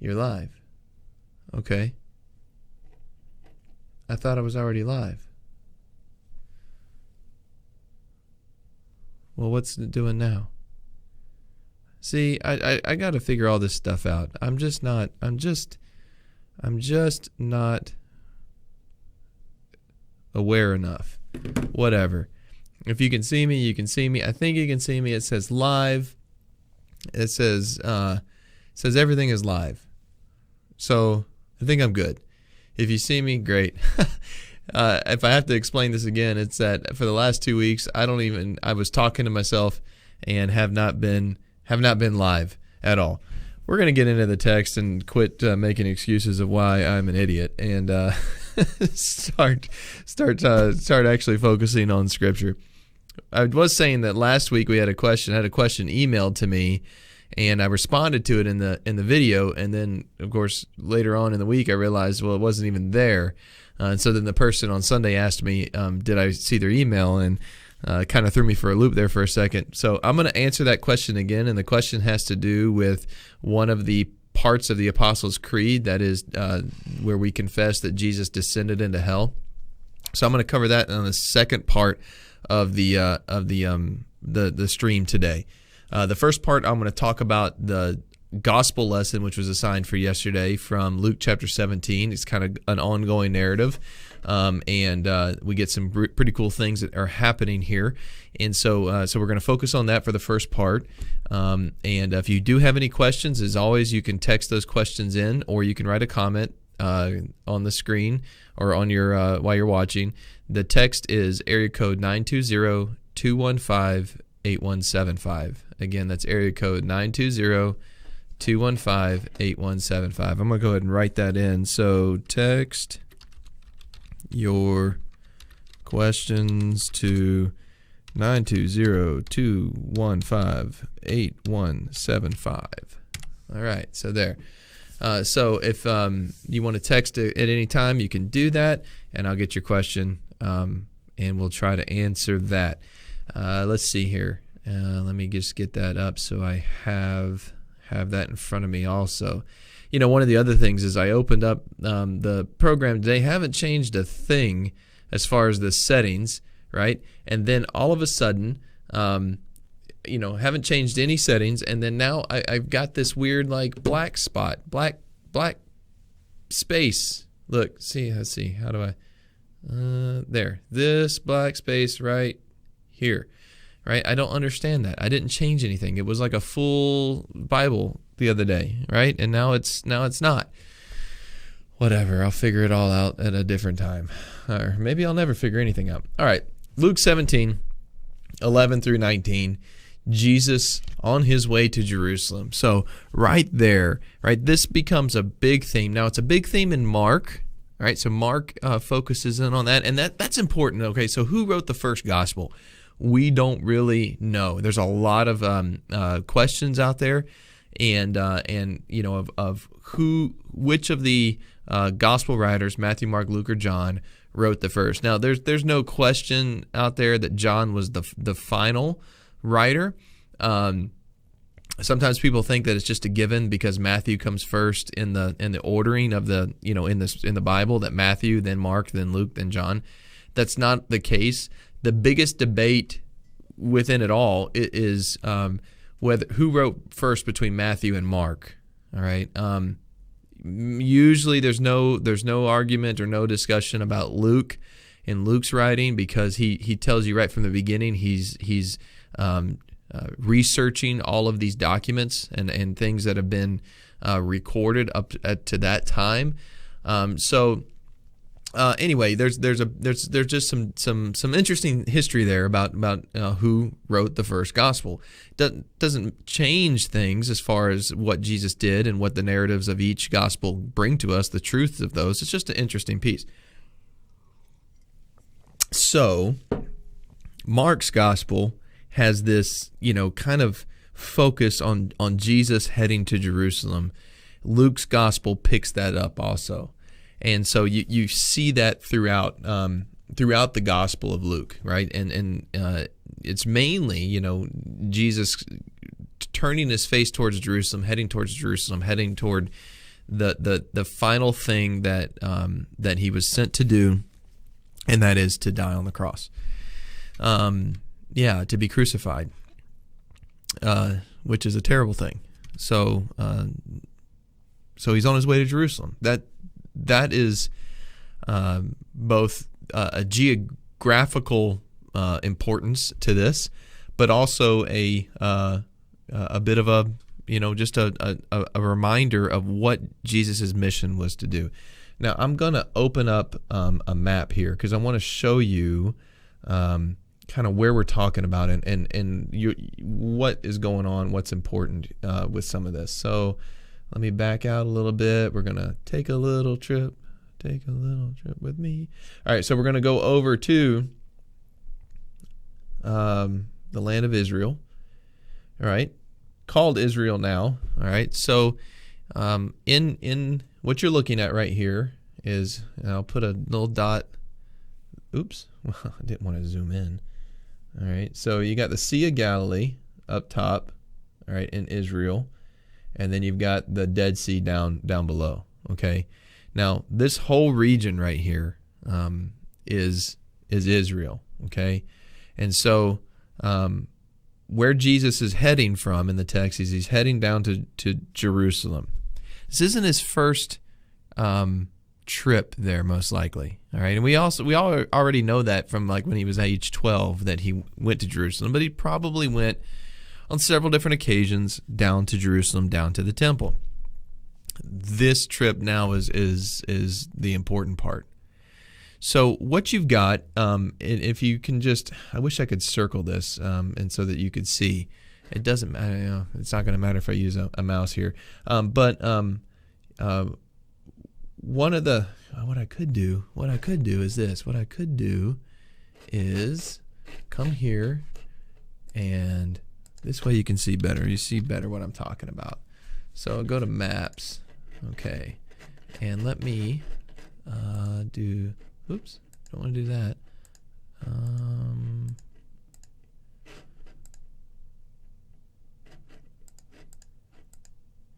You're live. Okay. I thought I was already live. Well, what's it doing now? See, I got to figure all this stuff out. I'm just not aware enough. Whatever. If you can see me, you can see me. I think you can see me. It says live. It says everything is live. So I think I'm good. If you see me, great. If I have to explain this again, it's that for the last 2 weeks, I was talking to myself and have not been live at all. We're going to get into the text and quit making excuses of why I'm an idiot and start actually focusing on Scripture. I was saying that last week we had a question emailed to me, and I responded to it in the video, and then of course later on in the week I realized, well, it wasn't even there. And so then the person on Sunday asked me, did I see their email, and kind of threw me for a loop there for a second. So I'm going to answer that question again, and the question has to do with one of the parts of the Apostles' Creed, that is where we confess that Jesus descended into hell. So I'm going to cover that on the second part of the stream today. The first part, I'm going to talk about the gospel lesson, which was assigned for yesterday from Luke chapter 17. It's kind of an ongoing narrative, and we get some pretty cool things that are happening here. And so we're going to focus on that for the first part. And if you do have any questions, as always, you can text those questions in, or you can write a comment on the screen or on your while you're watching. The text is area code 920-215-8175. Again, that's area code 920-215-8175. I'm going to go ahead and write that in. So text your questions to 920-215-8175. All right, so there. So if you want to text at any time, you can do that, and I'll get your question, and we'll try to answer that. Let's see here. Let me just get that up so I have that in front of me also. You know, one of the other things is I opened up the program today. Haven't changed a thing as far as the settings, right? And then all of a sudden, haven't changed any settings, and then now I've got this weird like black spot, black space. Look, let's see. How do I? There. This black space right here. Right? I don't understand that. I didn't change anything. It was like a full Bible the other day, right? And now it's not. Whatever. I'll figure it all out at a different time. Or maybe I'll never figure anything out. All right. Luke 17, 11 through 19. Jesus on his way to Jerusalem. So right there, right, this becomes a big theme. Now, it's a big theme in Mark. All right, so Mark focuses in on that, and that's important. Okay, so who wrote the first gospel? We don't really know. There's a lot of questions out there, and of which of the gospel writers, Matthew, Mark, Luke, or John, wrote the first. Now, there's no question out there that John was the final writer. Sometimes people think that it's just a given because Matthew comes first in the ordering of the in the Bible, that Matthew, then Mark, then Luke, then John. That's not the case. The biggest debate within it all is who wrote first between Matthew and Mark. All right. Usually there's no argument or no discussion about Luke in Luke's writing, because he tells you right from the beginning he's researching all of these documents and things that have been recorded up to that time. Anyway, there's just some interesting history there about who wrote the first gospel. Doesn't change things as far as what Jesus did and what the narratives of each gospel bring to us, the truths of those. It's just an interesting piece. So Mark's gospel has this, kind of focus on Jesus heading to Jerusalem. Luke's gospel picks that up also. And so you see that throughout the Gospel of Luke, right? And it's mainly, Jesus turning his face towards Jerusalem, heading toward the final thing that he was sent to do, and that is to die on the cross. To be crucified, which is a terrible thing. So he's on his way to Jerusalem. That is both a geographical importance to this, but also a bit of a just a reminder of what Jesus' mission was to do. Now I'm going to open up a map here because I want to show you kind of where we're talking about and what is going on, what's important with some of this. So let me back out a little bit. We're going to take a little trip. Take a little trip with me. All right, so we're going to go over to the land of Israel. All right, called Israel now. All right, so in what you're looking at right here is, and I'll put a little dot. Oops, I didn't want to zoom in. All right, so you got the Sea of Galilee up top, all right, in Israel, and then you've got the Dead Sea down below. Okay, now this whole region right here is Israel. Okay, and so where Jesus is heading from in the text is he's heading down to Jerusalem. This isn't his first trip there, most likely. All right, and we all already know that from like when he was age 12 that he went to Jerusalem, but he probably went on several different occasions down to Jerusalem, down to the temple. This trip now is the important part. So what you've got, if you can just, I wish I could circle this, and so that you could see. It doesn't matter. It's not going to matter if I use a mouse here. But one of the what I could do is this. What I could do is come here, and this way you can see better. You see better what I'm talking about. So I'll go to Maps, okay, and let me do. Oops, don't want to do that.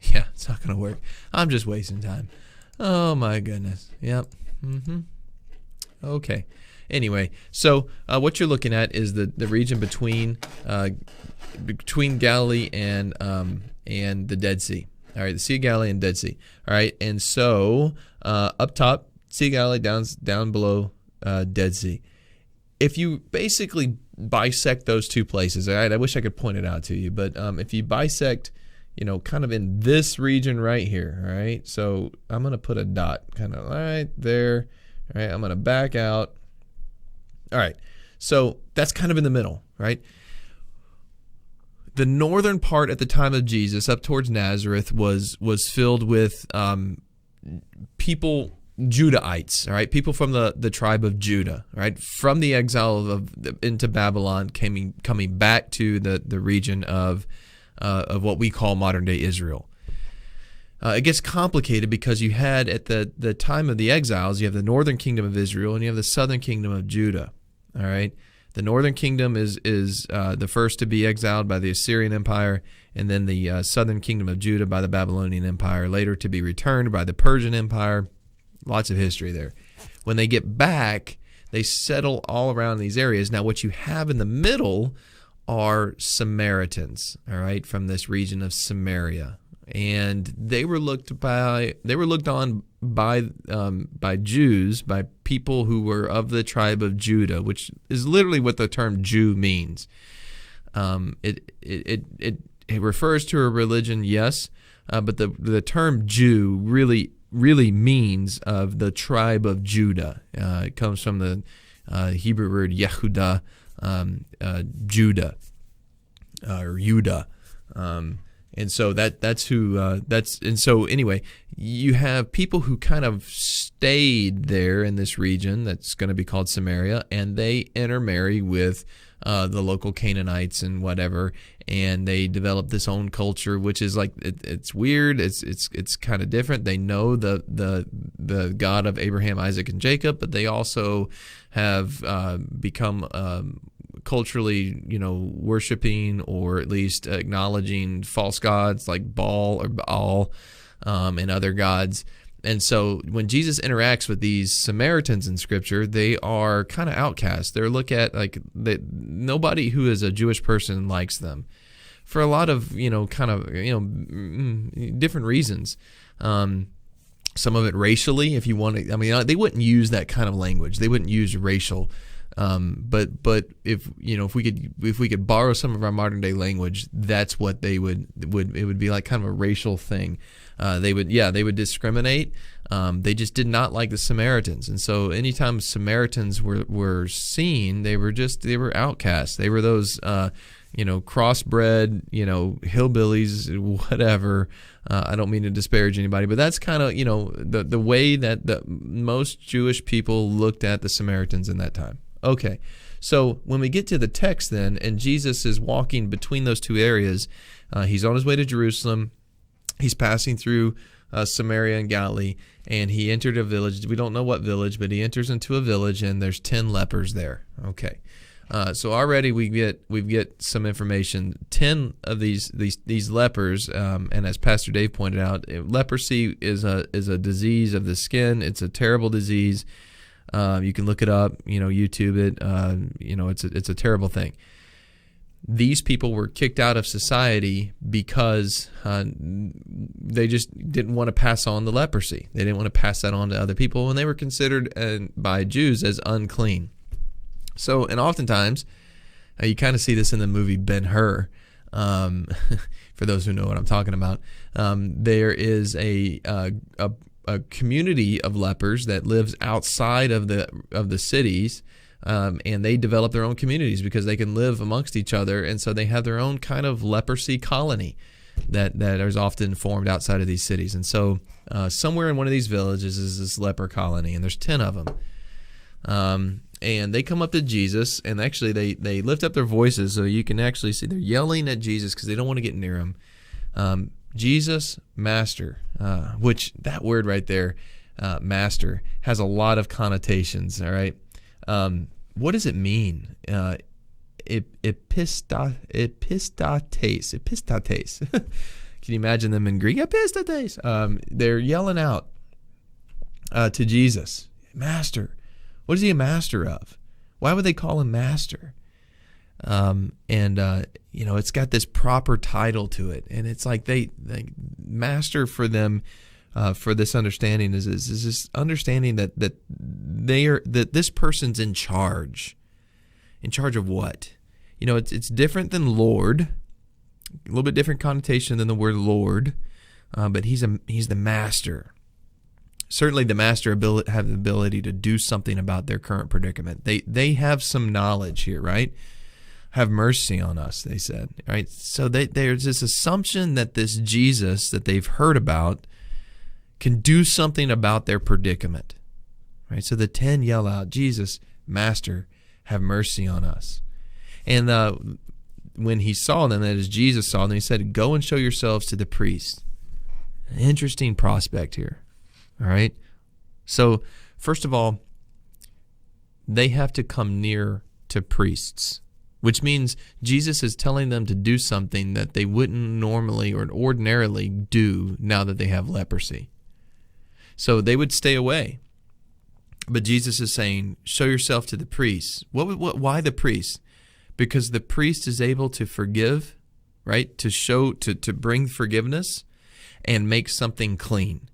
Yeah, it's not going to work. I'm just wasting time. Oh my goodness. Yep. Okay. Anyway, so what you're looking at is the region between Galilee and the Dead Sea. All right, the Sea of Galilee and Dead Sea. All right, and so up top, Sea of Galilee, down below Dead Sea. If you basically bisect those two places, all right, I wish I could point it out to you, but if you bisect, kind of in this region right here, all right? So I'm going to put a dot kind of right there. All right, I'm going to back out. All right, so that's kind of in the middle, right? The northern part at the time of Jesus, up towards Nazareth, was filled with people, Judahites, all right, people from the tribe of Judah, all right, from the exile into Babylon, coming back to the region of what we call modern day Israel. It gets complicated because you had at the time of the exiles, you have the northern kingdom of Israel and you have the southern kingdom of Judah. All right, the northern kingdom is the first to be exiled by the Assyrian Empire, and then the southern kingdom of Judah by the Babylonian Empire, later to be returned by the Persian Empire. Lots of history there. When they get back, they settle all around these areas. Now, what you have in the middle are Samaritans, all right, from this region of Samaria, and they were looked on by Jews, by people who were of the tribe of Judah, which is literally what the term Jew means. It refers to a religion, yes, but the term Jew really means of the tribe of Judah. It comes from the Hebrew word Yehudah, Judah, or Judah, and so that's who and so anyway, you have people who kind of stayed there in this region that's going to be called Samaria, and they intermarry with the local Canaanites and whatever, and they develop this own culture, which is like it's weird. It's kind of different. They know the God of Abraham, Isaac, and Jacob, but they also have become culturally, worshiping or at least acknowledging false gods like Baal or Baal. and other gods. And so when Jesus interacts with these Samaritans in Scripture, they are kind of outcasts. They're looked at like nobody who is a Jewish person likes them for a lot of, different reasons. Some of it racially, if you want to, they wouldn't use that kind of language. They wouldn't use racial. But if we could borrow some of our modern day language, that's what they would it would be like kind of a racial thing. They would discriminate. They just did not like the Samaritans, and so anytime Samaritans were seen, they were outcasts. They were those crossbred, hillbillies, whatever. I don't mean to disparage anybody, but that's kind of the way that the most Jewish people looked at the Samaritans in that time. Okay, so when we get to the text then, and Jesus is walking between those two areas, he's on his way to Jerusalem. He's passing through Samaria and Galilee, and he entered a village. We don't know what village, but he enters into a village, and there's 10 lepers there. Okay, so already we get some information. 10 of these lepers, and as Pastor Dave pointed out, leprosy is a disease of the skin. It's a terrible disease. You can look it up, YouTube it. It's a terrible thing. These people were kicked out of society because they just didn't want to pass on the leprosy. They didn't want to pass that on to other people, and they were considered by Jews as unclean. So, and oftentimes, you kind of see this in the movie Ben-Hur. For those who know what I'm talking about, there is a community of lepers that lives outside of the cities. And they develop their own communities because they can live amongst each other, and so they have their own kind of leprosy colony that is often formed outside of these cities. And so somewhere in one of these villages is this leper colony, and there's 10 of them. And they come up to Jesus, and actually they lift up their voices, so you can actually see they're yelling at Jesus because they don't want to get near him. Jesus, Master, which that word right there, Master, has a lot of connotations, all right? What does it mean? Epistates. Can you imagine them in Greek? Epistates. They're yelling out to Jesus, Master. What is he a master of? Why would they call him Master? It's got this proper title to it, and it's like they Master for them. For this understanding is this understanding that this person's in charge. In charge of what? It's different than Lord, a little bit different connotation than the word Lord, but he's the master. Certainly, the master have the ability to do something about their current predicament. They have some knowledge here, right? Have mercy on us, they said, right? So there's this assumption that this Jesus that they've heard about can do something about their predicament, right? So the 10 yell out, Jesus, Master, have mercy on us. And when he saw them, that is, Jesus saw them, he said, go and show yourselves to the priest. An interesting prospect here, all right? So first of all, they have to come near to priests, which means Jesus is telling them to do something that they wouldn't normally or ordinarily do now that they have leprosy. So they would stay away. But Jesus is saying, show yourself to the priest. Why the priest? Because the priest is able to forgive, right? To bring forgiveness and make something clean.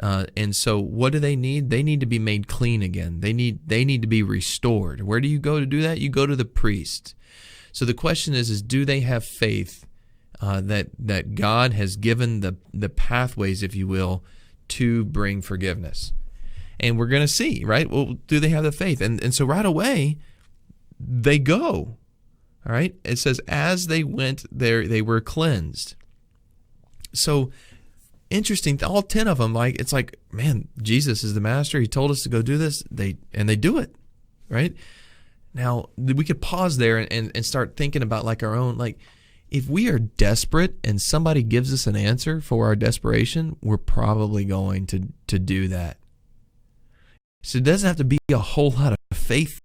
And so what do they need? They need to be made clean again. They need to be restored. Where do you go to do that? You go to the priest. So the question is do they have faith that God has given the pathways, if you will, to bring forgiveness? And we're going to see, right? Well, do they have the faith? And so right away, they go. All right? It says, as they went there, they were cleansed. So interesting. All 10 of them, it's like, man, Jesus is the master. He told us to go do this. They do it, right? Now, we could pause there and start thinking about our own, if we are desperate and somebody gives us an answer for our desperation, we're probably going to do that. So it doesn't have to be a whole lot of faith